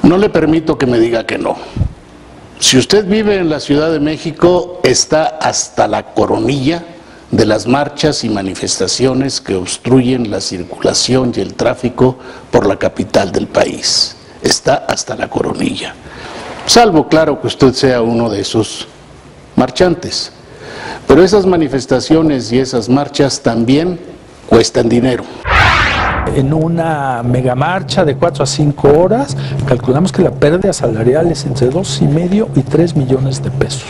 No le permito que me diga que no. Si usted vive en la Ciudad de México, está hasta la coronilla de las marchas y manifestaciones que obstruyen la circulación y el tráfico por la capital del país. Está hasta la coronilla. Salvo, claro, que usted sea uno de esos marchantes. Pero esas manifestaciones y esas marchas también cuestan dinero. En una megamarcha de 4 a 5 horas, calculamos que la pérdida salarial es entre 2,5 y 3 millones de pesos.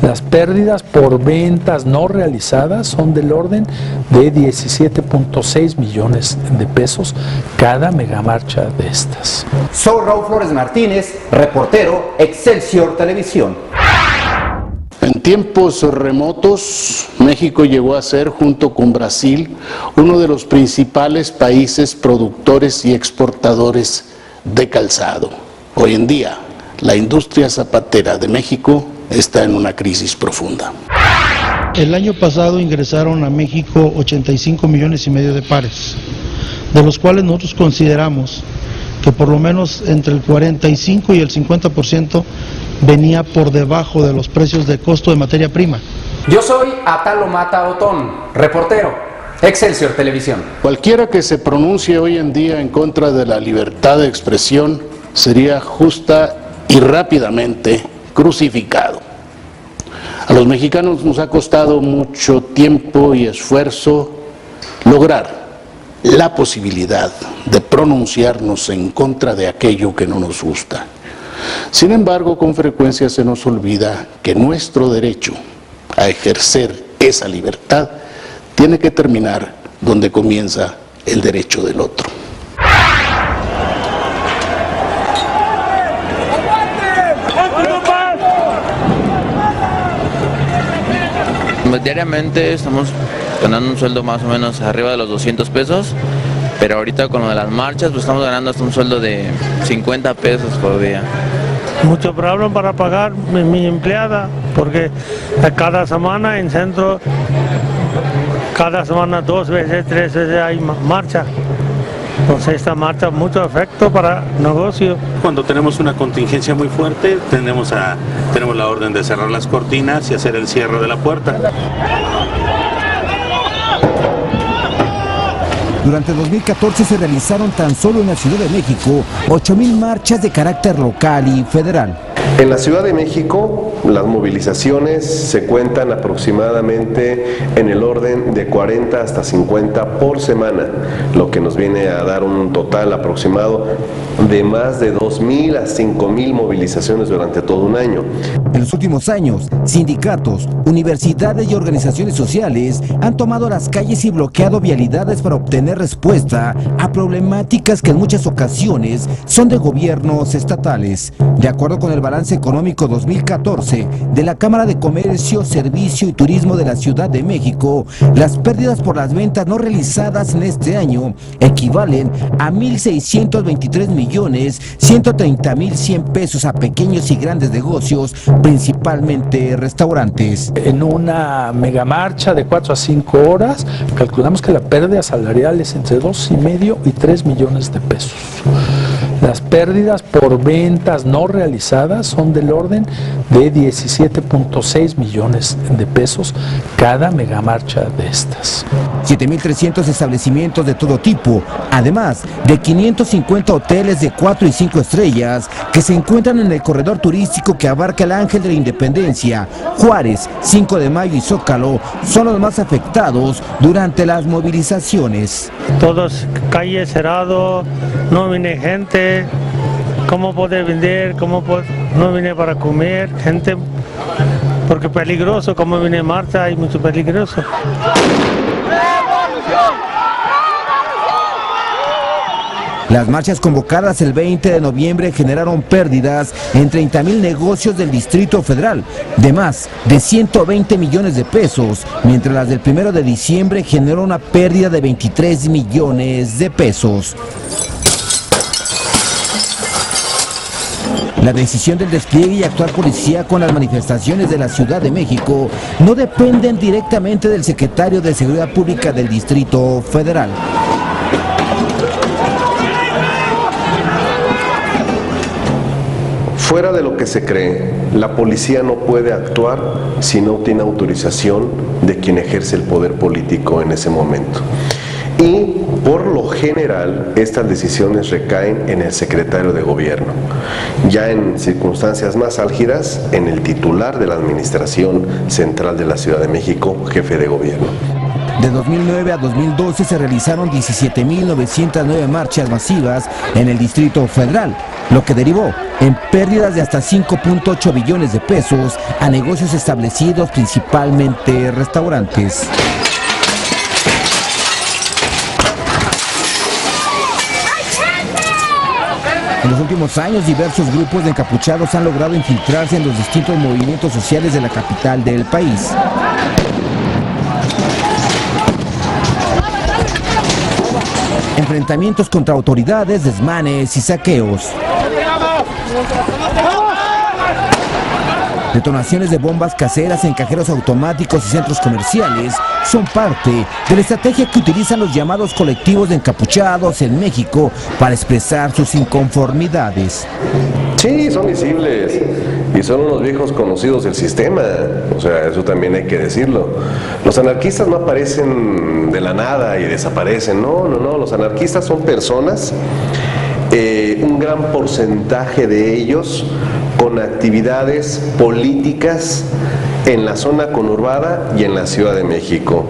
Las pérdidas por ventas no realizadas son del orden de 17.6 millones de pesos cada megamarcha de estas. Soy Raúl Flores Martínez, reportero, Excelsior Televisión. En tiempos remotos, México llegó a ser, junto con Brasil, uno de los principales países productores y exportadores de calzado. Hoy en día, la industria zapatera de México está en una crisis profunda. El año pasado ingresaron a México 85 millones y medio de pares, de los cuales nosotros consideramos que por lo menos entre el 45 y el 50% venía por debajo de los precios de costo de materia prima. Yo soy Atalo Mata Otón, reportero, Excelsior Televisión. Cualquiera que se pronuncie hoy en día en contra de la libertad de expresión sería justa y rápidamente crucificado. A los mexicanos nos ha costado mucho tiempo y esfuerzo lograr la posibilidad de pronunciarnos en contra de aquello que no nos gusta. Sin embargo, con frecuencia se nos olvida que nuestro derecho a ejercer esa libertad tiene que terminar donde comienza el derecho del otro. Diariamente estamos ganando un sueldo más o menos arriba de los 200 pesos, pero ahorita con lo de las marchas pues estamos ganando hasta un sueldo de 50 pesos por día. Mucho problema para pagar mi empleada, porque cada semana en centro, cada semana 2 veces, 3 veces hay marcha. Entonces esta marcha mucho efecto para negocio. Cuando tenemos una contingencia muy fuerte, tenemos la orden de cerrar las cortinas y hacer el cierre de la puerta. Durante 2014 se realizaron tan solo en la Ciudad de México 8,000 marchas de carácter local y federal. En la Ciudad de México, las movilizaciones se cuentan aproximadamente en el orden de 40 hasta 50 por semana, lo que nos viene a dar un total aproximado de más de 2,000 a 5,000 movilizaciones durante todo un año. En los últimos años, sindicatos, universidades y organizaciones sociales han tomado las calles y bloqueado vialidades para obtener respuesta a problemáticas que en muchas ocasiones son de gobiernos estatales. De acuerdo con el balance económico 2014 de la Cámara de Comercio, Servicio y Turismo de la Ciudad de México, las pérdidas por las ventas no realizadas en este año equivalen a 1,623,130,100 pesos a pequeños y grandes negocios, principalmente restaurantes. En una megamarcha de 4 a 5 horas, calculamos que la pérdida salarial es entre 2,5 y 3 millones de pesos. Las pérdidas por ventas no realizadas son del orden de 17.6 millones de pesos cada megamarcha de estas. 7,300 establecimientos de todo tipo, además de 550 hoteles de 4 y 5 estrellas que se encuentran en el corredor turístico que abarca el Ángel de la Independencia, Juárez, 5 de Mayo y Zócalo, son los más afectados durante las movilizaciones. Todos calles cerrado, no viene gente, ¿cómo poder vender? No viene para comer, gente, porque peligroso, como viene marcha, hay mucho peligroso. Las marchas convocadas el 20 de noviembre generaron pérdidas en 30,000 negocios del Distrito Federal, de más de 120 millones de pesos, mientras las del 1 de diciembre generó una pérdida de 23 millones de pesos. La decisión del despliegue y actuar policía con las manifestaciones de la Ciudad de México no dependen directamente del secretario de Seguridad Pública del Distrito Federal. Fuera de lo que se cree, la policía no puede actuar si no tiene autorización de quien ejerce el poder político en ese momento. Y por lo general estas decisiones recaen en el secretario de gobierno, ya en circunstancias más álgidas en el titular de la administración central de la Ciudad de México, jefe de gobierno. De 2009 a 2012 se realizaron 17.909 marchas masivas en el Distrito Federal, lo que derivó en pérdidas de hasta 5.8 billones de pesos a negocios establecidos, principalmente restaurantes. En los últimos años, diversos grupos de encapuchados han logrado infiltrarse en los distintos movimientos sociales de la capital del país. Enfrentamientos contra autoridades, desmanes y saqueos. Detonaciones de bombas caseras en cajeros automáticos y centros comerciales son parte de la estrategia que utilizan los llamados colectivos de encapuchados en México para expresar sus inconformidades. Sí, son visibles y son unos viejos conocidos del sistema, o sea, eso también hay que decirlo. Los anarquistas no aparecen de la nada y desaparecen, no, los anarquistas son personas, un gran porcentaje de ellos con actividades políticas en la zona conurbada y en la Ciudad de México,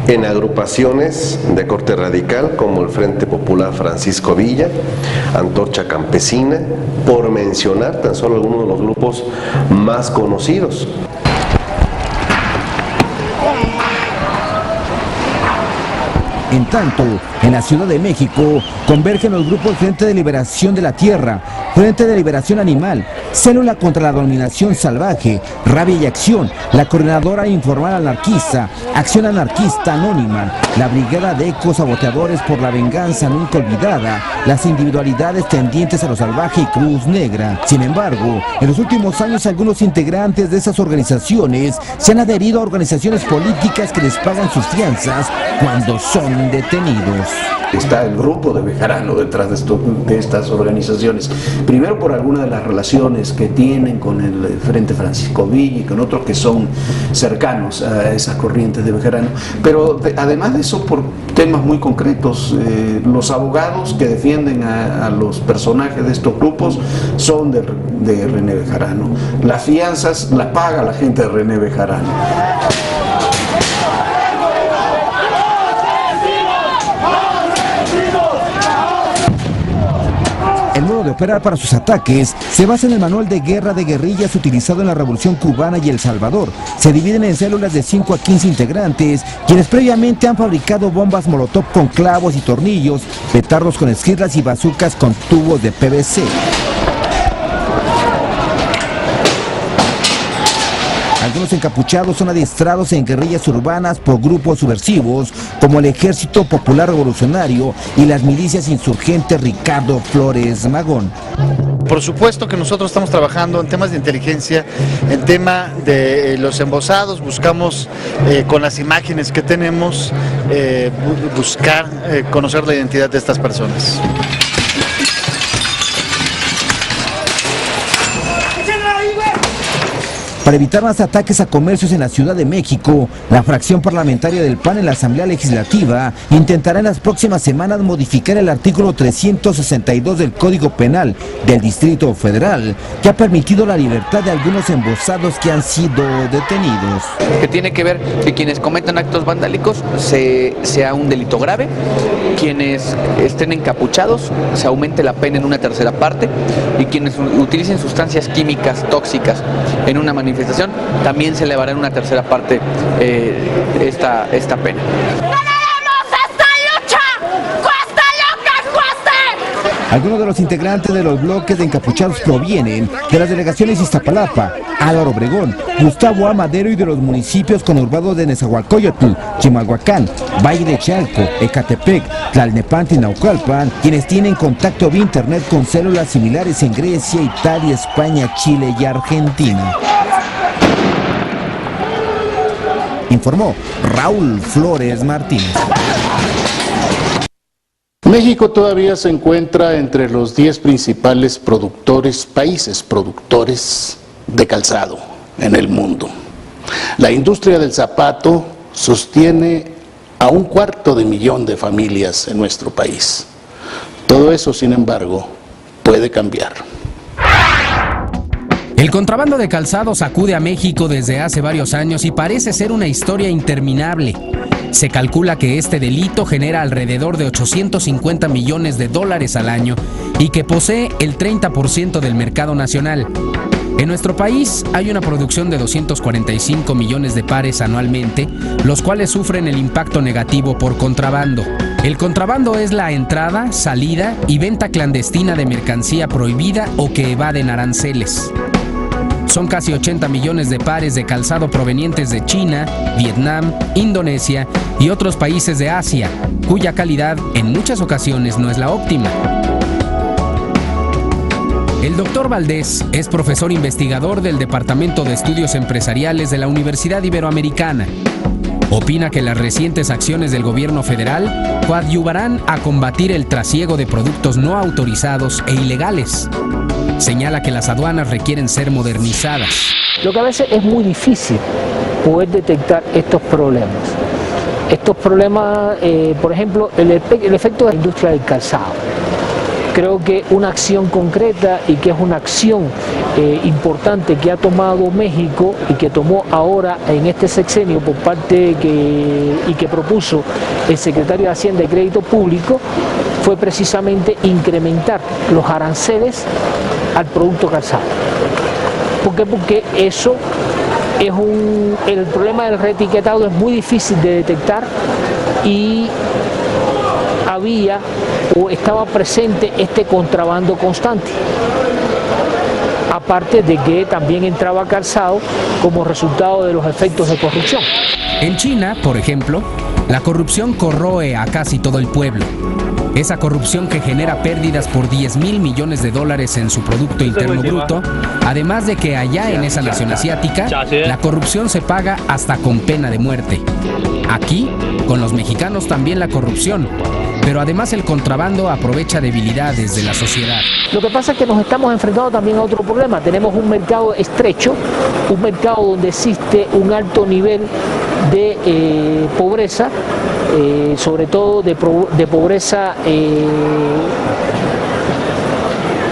en agrupaciones de corte radical como el Frente Popular Francisco Villa, Antorcha Campesina, por mencionar tan solo algunos de los grupos más conocidos. En tanto, en la Ciudad de México convergen los grupos Frente de Liberación de la Tierra, Frente de Liberación Animal, Célula contra la Dominación Salvaje, Rabia y Acción, la Coordinadora Informal Anarquista, Acción Anarquista Anónima, la Brigada de Ecosaboteadores por la Venganza Nunca Olvidada, las individualidades tendientes a lo salvaje y Cruz Negra. Sin embargo, en los últimos años algunos integrantes de esas organizaciones se han adherido a organizaciones políticas que les pagan sus fianzas cuando son detenidos. Está el grupo de Bejarano detrás de estas organizaciones, primero por algunas de las relaciones que tienen con el Frente Francisco Villa y con otros que son cercanos a esas corrientes de Bejarano, pero además de eso por temas muy concretos. Los abogados que defienden a los personajes de estos grupos son de René Bejarano, las fianzas las paga la gente de René Bejarano. El modo de operar para sus ataques se basa en el manual de guerra de guerrillas utilizado en la Revolución Cubana y El Salvador. Se dividen en células de 5 a 15 integrantes, quienes previamente han fabricado bombas molotov con clavos y tornillos, petardos con esquirlas y bazucas con tubos de PVC. Algunos encapuchados son adiestrados en guerrillas urbanas por grupos subversivos como el Ejército Popular Revolucionario y las milicias insurgentes Ricardo Flores Magón. Por supuesto que nosotros estamos trabajando en temas de inteligencia, en tema de los embosados, buscamos con las imágenes que tenemos buscar conocer la identidad de estas personas. Para evitar más ataques a comercios en la Ciudad de México, la fracción parlamentaria del PAN en la Asamblea Legislativa intentará en las próximas semanas modificar el artículo 362 del Código Penal del Distrito Federal, que ha permitido la libertad de algunos embosados que han sido detenidos. Que tiene que ver que quienes cometan actos vandálicos sea un delito grave, quienes estén encapuchados se aumente la pena en una tercera parte y quienes utilicen sustancias químicas tóxicas en una manifestación también se elevará en una tercera parte esta pena. Algunos de los integrantes de los bloques de encapuchados provienen de las delegaciones Iztapalapa, Álvaro Obregón, Gustavo Amadero y de los municipios conurbados de Nezahualcóyotl, Chimalhuacán, Valle de Chalco, Ecatepec, Tlalnepantla y Naucalpan, quienes tienen contacto vía internet con células similares en Grecia, Italia, España, Chile y Argentina. Informó Raúl Flores Martínez. México todavía se encuentra entre los 10 principales países productores de calzado en el mundo. La industria del zapato sostiene a 250,000 de familias en nuestro país. Todo eso, sin embargo, puede cambiar. El contrabando de calzado sacude a México desde hace varios años y parece ser una historia interminable. Se calcula que este delito genera alrededor de 850 millones de dólares al año y que posee el 30% del mercado nacional. En nuestro país hay una producción de 245 millones de pares anualmente, los cuales sufren el impacto negativo por contrabando. El contrabando es la entrada, salida y venta clandestina de mercancía prohibida o que evaden aranceles. Son casi 80 millones de pares de calzado provenientes de China, Vietnam, Indonesia y otros países de Asia, cuya calidad en muchas ocasiones no es la óptima. El doctor Valdés es profesor investigador del Departamento de Estudios Empresariales de la Universidad Iberoamericana. Opina que las recientes acciones del gobierno federal coadyuvarán a combatir el trasiego de productos no autorizados e ilegales. Señala que las aduanas requieren ser modernizadas. Lo que a veces es muy difícil poder detectar estos problemas. Estos problemas, por ejemplo, el efecto de la industria del calzado. Creo que una acción concreta y que es una acción importante que ha tomado México y que tomó ahora en este sexenio por parte que propuso el secretario de Hacienda y Crédito Público fue precisamente incrementar los aranceles al producto calzado. ¿Por qué? Porque eso es el problema del reetiquetado es muy difícil de detectar y había o estaba presente este contrabando constante. Aparte de que también entraba calzado como resultado de los efectos de corrupción. En China, por ejemplo, la corrupción corroe a casi todo el pueblo. Esa corrupción que genera pérdidas por 10,000 millones de dólares en su Producto Interno Bruto, además de que allá en esa nación asiática, la corrupción se paga hasta con pena de muerte. Aquí, con los mexicanos también la corrupción, pero además el contrabando aprovecha debilidades de la sociedad. Lo que pasa es que nos estamos enfrentando también a otro problema. Tenemos un mercado estrecho, un mercado donde existe un alto nivel de pobreza, sobre todo de pobreza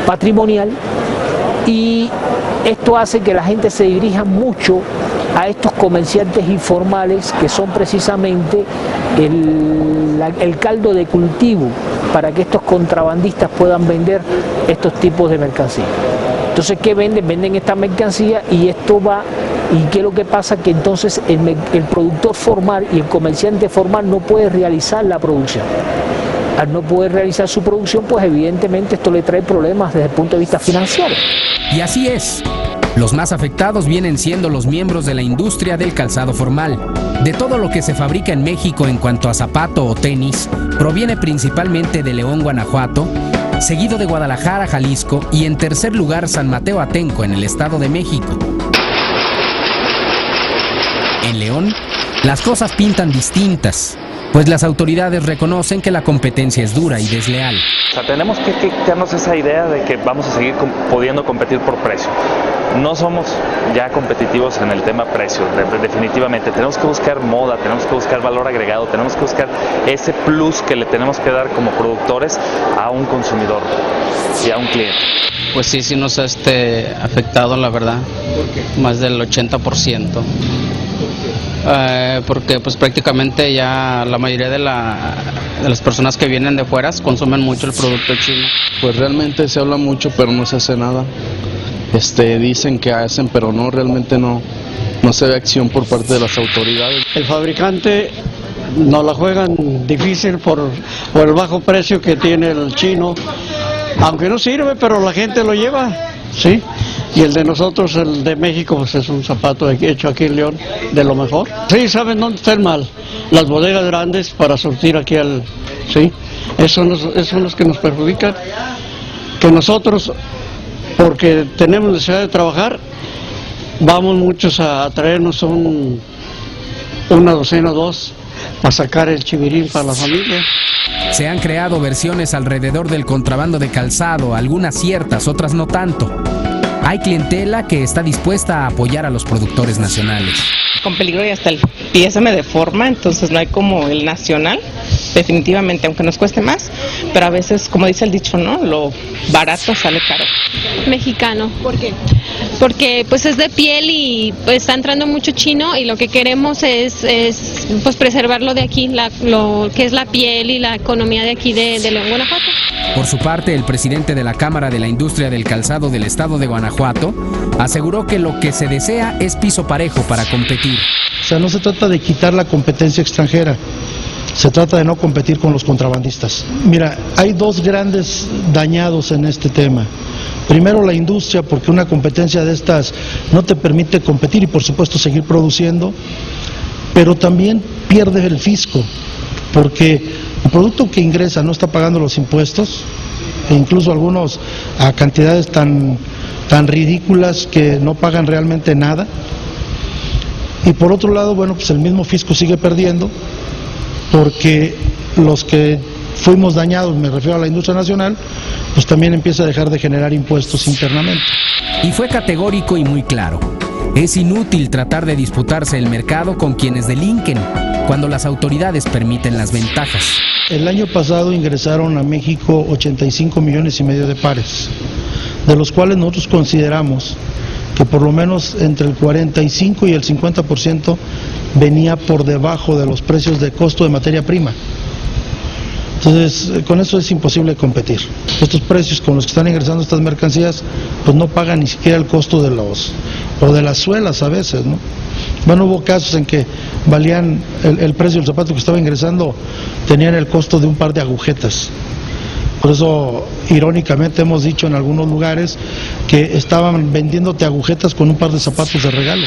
patrimonial, y esto hace que la gente se dirija mucho a estos comerciantes informales que son precisamente el caldo de cultivo para que estos contrabandistas puedan vender estos tipos de mercancías. Entonces, ¿qué venden? Venden esta mercancía y esto va, y ¿qué es lo que pasa? Que entonces el productor formal y el comerciante formal no puede realizar la producción. Al no poder realizar su producción, pues evidentemente esto le trae problemas desde el punto de vista financiero. Y así es. Los más afectados vienen siendo los miembros de la industria del calzado formal. De todo lo que se fabrica en México en cuanto a zapato o tenis, proviene principalmente de León, Guanajuato, seguido de Guadalajara, Jalisco y en tercer lugar San Mateo Atenco en el Estado de México. En León, las cosas pintan distintas, pues las autoridades reconocen que la competencia es dura y desleal. O sea, tenemos que quitarnos esa idea de que vamos a seguir pudiendo competir por precio. No somos ya competitivos en el tema precio, definitivamente. Tenemos que buscar moda, tenemos que buscar valor agregado, tenemos que buscar ese plus que le tenemos que dar como productores a un consumidor y a un cliente. Pues sí nos ha afectado, la verdad, más del 80%. Porque pues prácticamente ya la mayoría de las personas que vienen de fuera consumen mucho el producto chino. Pues realmente se habla mucho pero no se hace nada. Dicen que hacen pero no, realmente no se ve acción por parte de las autoridades. El fabricante nos la juegan difícil por el bajo precio que tiene el chino, aunque no sirve, pero la gente lo lleva, ¿sí? Y el de nosotros, el de México, pues es un zapato hecho aquí en León, de lo mejor. Sí, ¿saben dónde está el mal? Las bodegas grandes para surtir aquí ¿sí? Esos son los que nos perjudican. Que nosotros, porque tenemos necesidad de trabajar, vamos muchos a traernos una docena o dos, a sacar el chivirín para la familia. Se han creado versiones alrededor del contrabando de calzado, algunas ciertas, otras no tanto. Hay clientela que está dispuesta a apoyar a los productores nacionales. Con peligro y hasta el pie se me deforma, entonces no hay como el nacional, definitivamente, aunque nos cueste más, pero a veces, como dice el dicho, ¿no? Lo barato sale caro. Mexicano. ¿Por qué? Porque pues es de piel y pues está entrando mucho chino y lo que queremos es pues preservarlo de aquí, lo que es la piel y la economía de aquí de León, Guanajuato. Por su parte, el presidente de la Cámara de la Industria del Calzado del Estado de Guanajuato aseguró que lo que se desea es piso parejo para competir. O sea, no se trata de quitar la competencia extranjera, se trata de no competir con los contrabandistas. Mira, hay dos grandes dañados en este tema. Primero, la industria, porque una competencia de estas no te permite competir y por supuesto seguir produciendo, pero también pierde el fisco, porque el producto que ingresa no está pagando los impuestos, e incluso algunos a cantidades tan ridículas que no pagan realmente nada. Y por otro lado, bueno, pues el mismo fisco sigue perdiendo, porque los que fuimos dañados, me refiero a la industria nacional, pues también empieza a dejar de generar impuestos internamente. Y fue categórico y muy claro. Es inútil tratar de disputarse el mercado con quienes delinquen, cuando las autoridades permiten las ventajas. El año pasado ingresaron a México 85 millones y medio de pares, de los cuales nosotros consideramos que por lo menos entre el 45 y el 50% venía por debajo de los precios de costo de materia prima. Entonces, con eso es imposible competir. Estos precios con los que están ingresando estas mercancías, pues no pagan ni siquiera el costo de las suelas a veces, ¿no? Bueno, hubo casos en que valían el precio del zapato que estaba ingresando, tenían el costo de un par de agujetas. Por eso, irónicamente, hemos dicho en algunos lugares que estaban vendiéndote agujetas con un par de zapatos de regalo.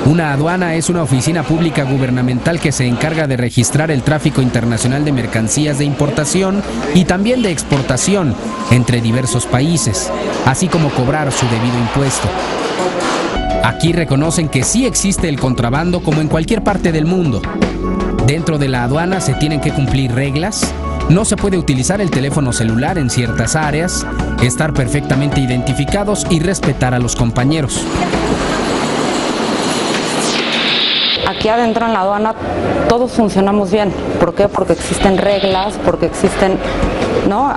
Una aduana es una oficina pública gubernamental que se encarga de registrar el tráfico internacional de mercancías de importación y también de exportación entre diversos países, así como cobrar su debido impuesto. Aquí reconocen que sí existe el contrabando como en cualquier parte del mundo. Dentro de la aduana se tienen que cumplir reglas, no se puede utilizar el teléfono celular en ciertas áreas, estar perfectamente identificados y respetar a los compañeros. Aquí adentro en la aduana todos funcionamos bien. ¿Por qué? Porque existen reglas, porque existen, ¿no?,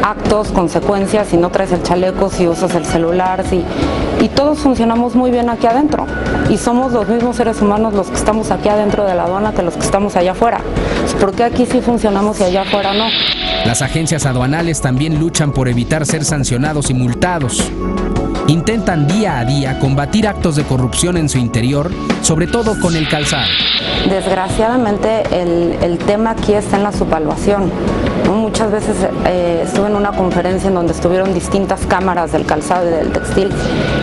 actos, consecuencias, si no traes el chaleco, si usas el celular, y todos funcionamos muy bien aquí adentro. Y somos los mismos seres humanos los que estamos aquí adentro de la aduana que los que estamos allá afuera. ¿Por qué aquí sí funcionamos y allá afuera no? Las agencias aduanales también luchan por evitar ser sancionados y multados. Intentan día a día combatir actos de corrupción en su interior, sobre todo con el calzado. Desgraciadamente el tema aquí está en la subvaluación, ¿no? Muchas veces estuve en una conferencia en donde estuvieron distintas cámaras del calzado y del textil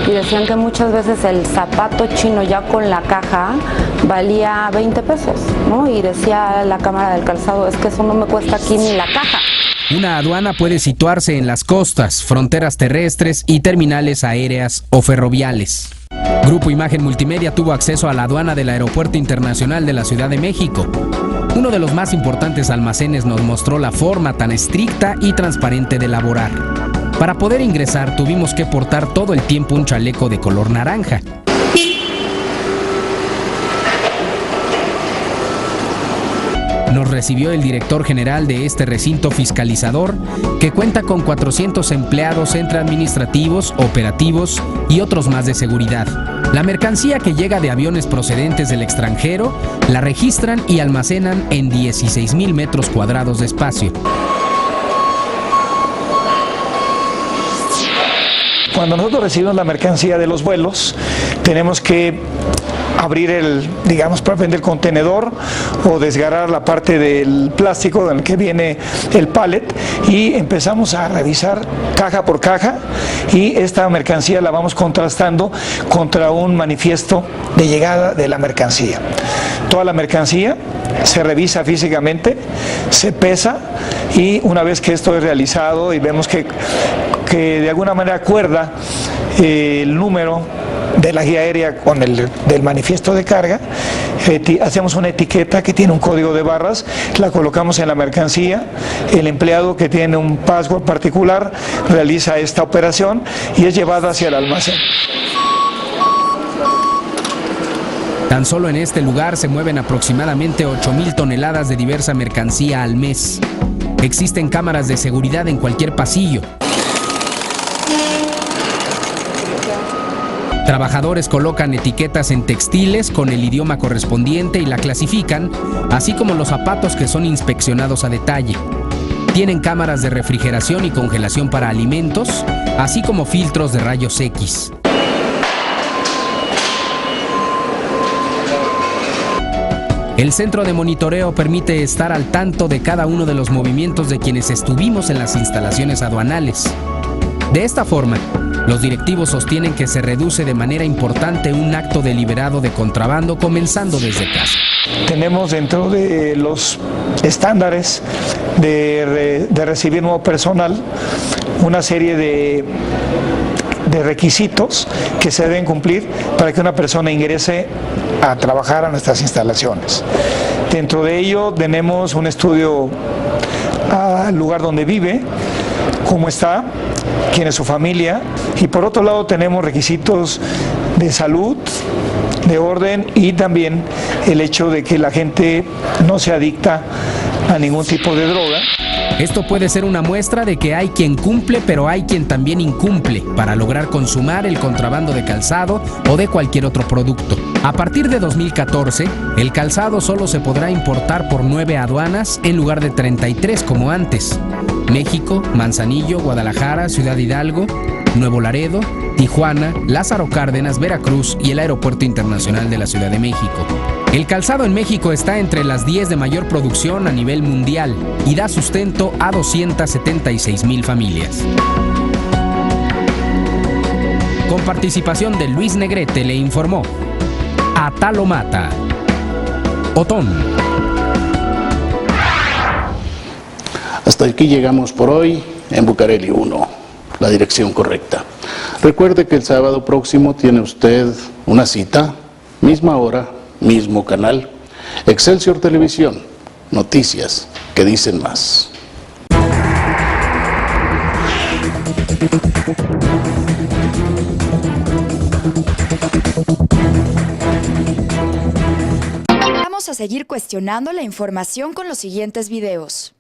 y decían que muchas veces el zapato chino ya con la caja valía 20 pesos, ¿no? Y decía la cámara del calzado, es que eso no me cuesta aquí ni la caja. Una aduana puede situarse en las costas, fronteras terrestres y terminales aéreas o ferroviales. Grupo Imagen Multimedia tuvo acceso a la aduana del Aeropuerto Internacional de la Ciudad de México. Uno de los más importantes almacenes nos mostró la forma tan estricta y transparente de laborar. Para poder ingresar tuvimos que portar todo el tiempo un chaleco de color naranja. Nos recibió el director general de este recinto fiscalizador, que cuenta con 400 empleados entre administrativos, operativos y otros más de seguridad. La mercancía que llega de aviones procedentes del extranjero la registran y almacenan en 16,000 metros cuadrados de espacio. Cuando nosotros recibimos la mercancía de los vuelos, tenemos que abrir propiamente el contenedor o desgarrar la parte del plástico en el que viene el pallet y empezamos a revisar caja por caja y esta mercancía la vamos contrastando contra un manifiesto de llegada de la mercancía. Toda la mercancía se revisa físicamente, se pesa y una vez que esto es realizado y vemos que de alguna manera acuerda el número de la guía aérea con el del manifiesto de carga, hacemos una etiqueta que tiene un código de barras, la colocamos en la mercancía, el empleado que tiene un password particular realiza esta operación y es llevada hacia el almacén. Tan solo en este lugar se mueven aproximadamente 8,000 toneladas de diversa mercancía al mes. Existen cámaras de seguridad en cualquier pasillo. Trabajadores colocan etiquetas en textiles con el idioma correspondiente y la clasifican, así como los zapatos que son inspeccionados a detalle. Tienen cámaras de refrigeración y congelación para alimentos, así como filtros de rayos X. El centro de monitoreo permite estar al tanto de cada uno de los movimientos de quienes estuvimos en las instalaciones aduanales. De esta forma, los directivos sostienen que se reduce de manera importante un acto deliberado de contrabando comenzando desde casa. Tenemos dentro de los estándares de recibir nuevo personal una serie de requisitos que se deben cumplir para que una persona ingrese a trabajar a nuestras instalaciones. Dentro de ello tenemos un estudio al lugar donde vive, cómo está, quién es su familia, y por otro lado tenemos requisitos de salud, de orden y también el hecho de que la gente no se adicta a ningún tipo de droga. Esto puede ser una muestra de que hay quien cumple, pero hay quien también incumple para lograr consumar el contrabando de calzado o de cualquier otro producto. A partir de 2014, el calzado solo se podrá importar por 9 aduanas en lugar de 33 como antes: México, Manzanillo, Guadalajara, Ciudad Hidalgo, Nuevo Laredo, Tijuana, Lázaro Cárdenas, Veracruz y el Aeropuerto Internacional de la Ciudad de México. El calzado en México está entre las 10 de mayor producción a nivel mundial y da sustento a 276,000 familias. Con participación de Luis Negrete, le informó Atalo Mata. Otón. Hasta aquí llegamos por hoy en Bucareli 1, la dirección correcta. Recuerde que el sábado próximo tiene usted una cita, misma hora, mismo canal, Excelsior Televisión, noticias que dicen más. Vamos a seguir cuestionando la información con los siguientes videos.